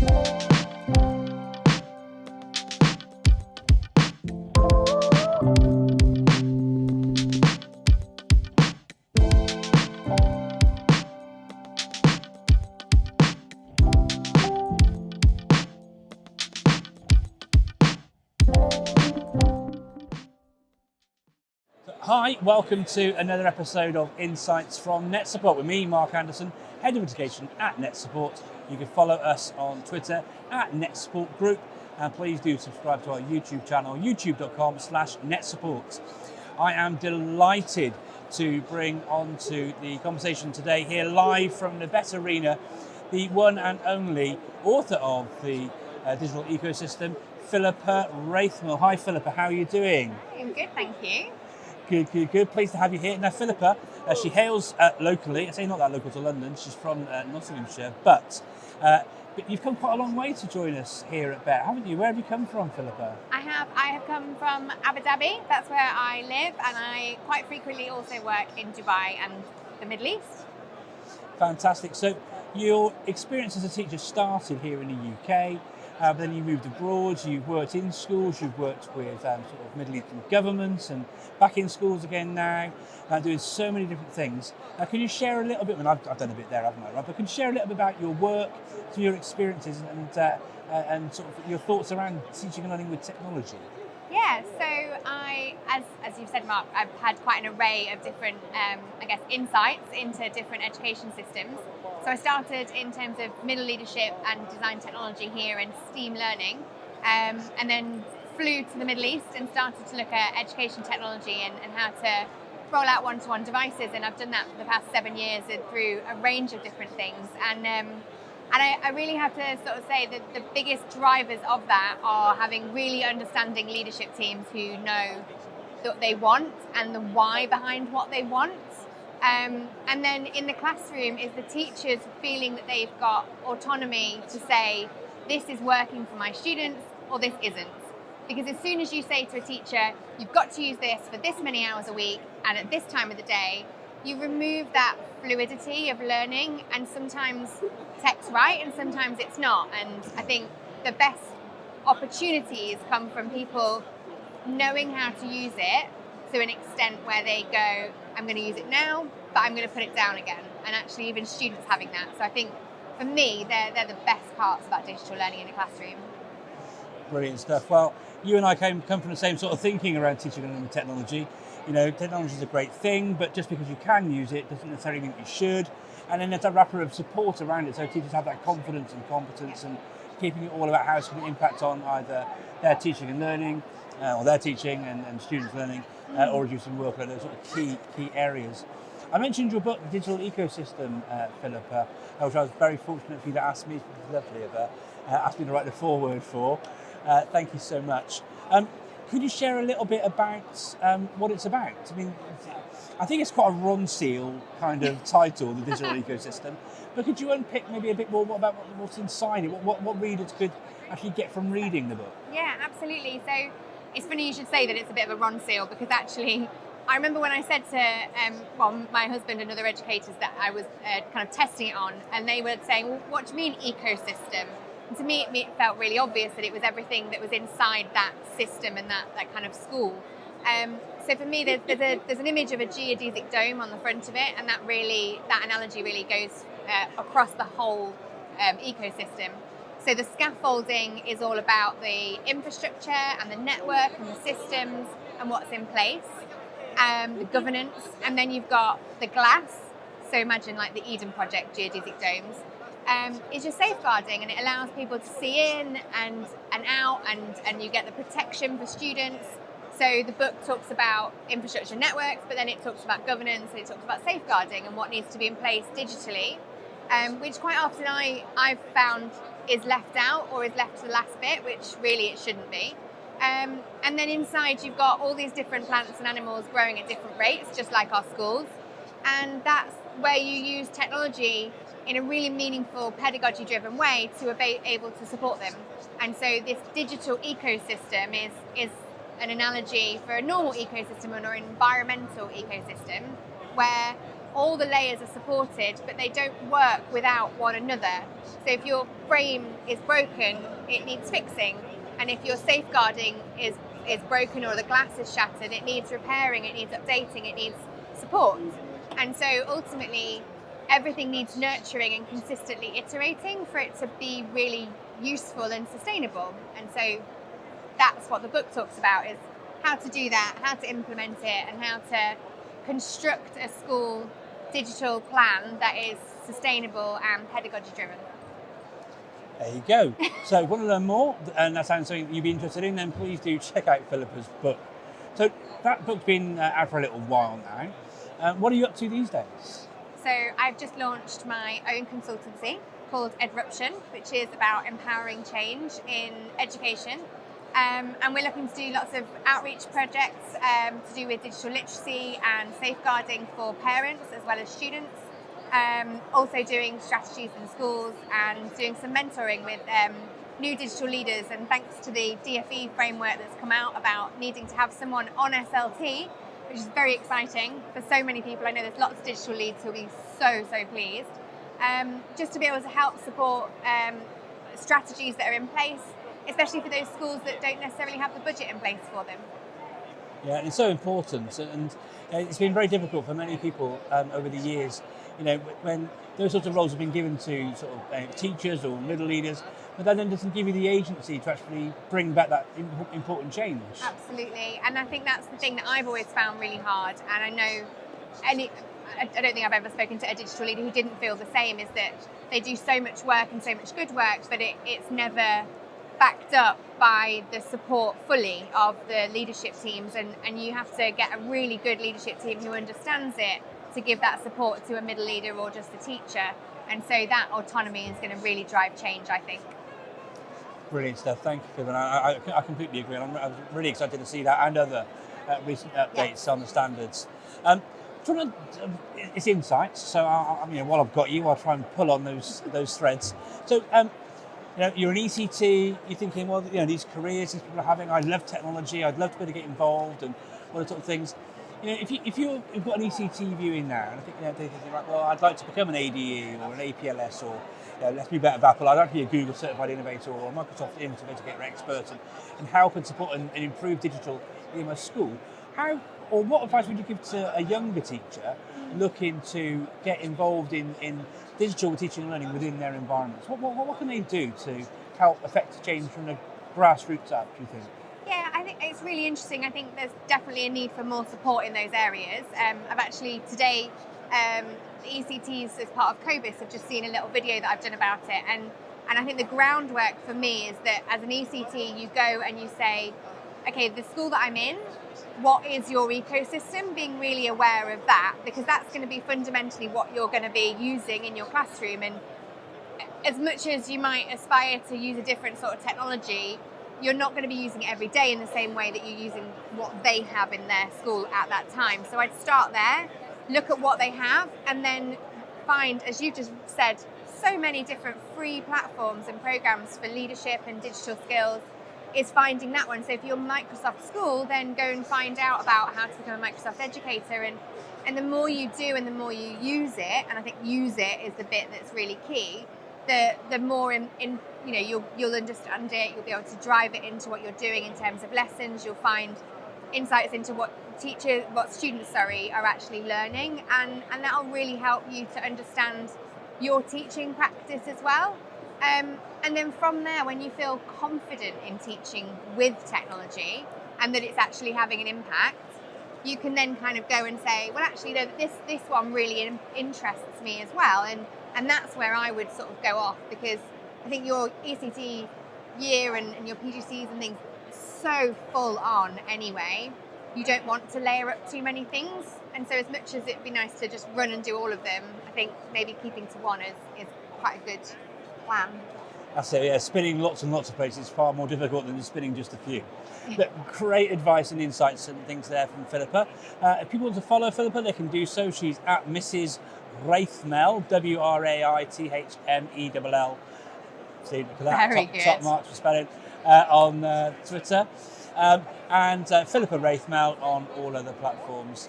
Hi, welcome to another episode of Insights from NetSupport with me, Mark Anderson, Head of Education at NetSupport. You can follow us on Twitter at NetSupport Group, and please do subscribe to our YouTube channel, youtube.com/NetSupport. I am delighted to bring onto the conversation today here live from the Bett Arena, the one and only author of the digital ecosystem, Philippa Wraithmell. Hi Philippa, how are you doing? I'm good, thank you. Good. Pleased to have you here. Now, Philippa, she hails locally. I say not that local to London. She's from Nottinghamshire, but you've come quite a long way to join us here at Bett, haven't you? Where have you come from, Philippa? I have come from Abu Dhabi. That's where I live, and I quite frequently also work in Dubai and the Middle East. Fantastic. So, your experience as a teacher started here in the UK. But then you moved abroad, you've worked in schools, you've worked with sort of Middle Eastern governments and back in schools again now, doing so many different things. Can you share a little bit, I've done a bit there, haven't I, right? But can you share a little bit about your work, some of your experiences and sort of your thoughts around teaching and learning with technology? Yeah, so as you've said, Mark, I've had quite an array of different, insights into different education systems. So I started in terms of middle leadership and design technology here in STEAM learning, and then flew to the Middle East and started to look at education technology and how to roll out one-to-one devices. And I've done that for the past 7 years through a range of different things. And I really have to sort of say that the biggest drivers of that are having really understanding leadership teams who know what they want and the why behind what they want. And then in the classroom is the teachers feeling that they've got autonomy to say, this is working for my students or this isn't. Because as soon as you say to a teacher, you've got to use this for this many hours a week and at this time of the day, you remove that fluidity of learning, and sometimes tech's right and sometimes it's not. And I think the best opportunities come from people knowing how to use it to an extent where they go, I'm going to use it now, but I'm going to put it down again. And actually even students having that. So I think for me, they're the best parts about digital learning in a classroom. Brilliant stuff. Well, you and I come from the same sort of thinking around teaching and learning with technology. You know, technology is a great thing, but just because you can use it doesn't necessarily mean you should. And then there's a wrapper of support around it, so teachers have that confidence and competence and keeping it all about how it's going to impact on either their teaching and learning, or their teaching and students learning, or reducing workload, those sort of key areas. I mentioned your book, Digital Ecosystem, Philippa, which I was very fortunate for you to ask me, lovely of her, asked me to write the foreword for. Thank you so much. Could you share a little bit about what it's about? I mean, I think it's quite a Ronseal kind of title, the digital ecosystem. But could you unpick maybe a bit more about what's inside it? What readers could actually get from reading the book? Yeah, absolutely. So it's funny you should say that it's a bit of a Ronseal, because actually I remember when I said to my husband and other educators that I was kind of testing it on, and they were saying, well, what do you mean ecosystem? And to me, it felt really obvious that it was everything that was inside that system and that kind of school. So for me, there's an image of a geodesic dome on the front of it, and that analogy really goes across the whole ecosystem. So the scaffolding is all about the infrastructure and the network and the systems and what's in place, the governance, and then you've got the glass. So imagine like the Eden Project geodesic domes. Is your safeguarding, and it allows people to see in and out, and you get the protection for students. So the book talks about infrastructure networks, but then it talks about governance, and it talks about safeguarding and what needs to be in place digitally, which quite often I've found is left out or is left to the last bit, which really it shouldn't be. And then inside you've got all these different plants and animals growing at different rates, just like our schools. And that's where you use technology in a really meaningful, pedagogy-driven way to be able to support them. And so this digital ecosystem is an analogy for a normal ecosystem or an environmental ecosystem, where all the layers are supported, but they don't work without one another. So if your frame is broken, it needs fixing. And if your safeguarding is broken or the glass is shattered, it needs repairing, it needs updating, it needs support. And so ultimately, everything needs nurturing and consistently iterating for it to be really useful and sustainable. And so that's what the book talks about, is how to do that, how to implement it, and how to construct a school digital plan that is sustainable and pedagogy driven. There you go. So if you want to learn more, and that sounds something you'd be interested in, then please do check out Philippa's book. So that book's been out for a little while now. What are you up to these days? So I've just launched my own consultancy called Edruption, which is about empowering change in education. And we're looking to do lots of outreach projects to do with digital literacy and safeguarding for parents as well as students. Also doing strategies in schools and doing some mentoring with new digital leaders. And thanks to the DFE framework that's come out about needing to have someone on SLT, which is very exciting for so many people. I know there's lots of digital leads who'll be so pleased. Just to be able to help support strategies that are in place, especially for those schools that don't necessarily have the budget in place for them. Yeah, and it's so important, and it's been very difficult for many people over the years. You know, when those sorts of roles have been given to sort of teachers or middle leaders, but that then doesn't give you the agency to actually bring back that important change. Absolutely, and I think that's the thing that I've always found really hard, and I know I don't think I've ever spoken to a digital leader who didn't feel the same, is that they do so much work and so much good work, but it's never backed up by the support fully of the leadership teams, and you have to get a really good leadership team who understands it to give that support to a middle leader or just a teacher. And so that autonomy is going to really drive change, I think. Brilliant stuff. Thank you, Philippa. I completely agree. And I'm really excited to see that and other recent updates on the standards. It's insights. So while I've got you, I'll try and pull on those threads. So you're an ECT. You're thinking, well, these careers these people are having. I love technology. I'd love to be able to get involved and all those sort of things. If you've got an ECT viewing now, and I think they're thinking, right, well, I'd like to become an ADE or an APLS, or let's be better Apple. I'd like to be a Google certified innovator or a Microsoft Innovator expert, and help and support and improve digital in my school. What advice would you give to a younger teacher looking to get involved in digital teaching and learning within their environments? What can they do to help affect change from the grassroots up, do you think? Yeah, I think it's really interesting. I think there's definitely a need for more support in those areas. I've actually today, the ECTs as part of COBIS have just seen a little video that I've done about it. And I think the groundwork for me is that as an ECT, you go and you say, okay, the school that I'm in, what is your ecosystem? Being really aware of that, because that's going to be fundamentally what you're going to be using in your classroom. And as much as you might aspire to use a different sort of technology, you're not going to be using it every day in the same way that you're using what they have in their school at that time. So I'd start there, look at what they have, and then find, as you just said, so many different free platforms and programs for leadership and digital skills, is finding that one. So if you're Microsoft School, then go and find out about how to become a Microsoft educator. And the more you do and the more you use it, and I think use it is the bit that's really key, the more you'll understand it, you'll be able to drive it into what you're doing in terms of lessons, you'll find insights into what students are actually learning, and that'll really help you to understand your teaching practice as well. And then from there, when you feel confident in teaching with technology and that it's actually having an impact, you can then kind of go and say, well, actually, this one really interests me as well. And that's where I would sort of go off, because I think your ECT year and your PGCs and things are so full on anyway. You don't want to layer up too many things. And so as much as it'd be nice to just run and do all of them, I think maybe keeping to one is quite a good plan. That's it, yeah. Spinning lots and lots of places is far more difficult than spinning just a few. But great advice and insights and things there from Philippa. If people want to follow Philippa, they can do so. She's at Mrs. Wraithmell, Wraithmell. See, look at that. Very good. Top marks for spelling on Twitter. And Philippa Wraithmell on all other platforms.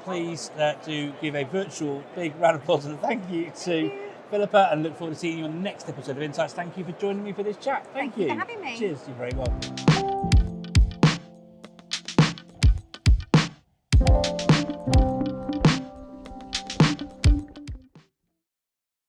Please do give a virtual big round of applause and thank you to Philippa, and look forward to seeing you on the next episode of Insights. Thank you for joining me for this chat. Thank you for having me. Cheers, you're very welcome.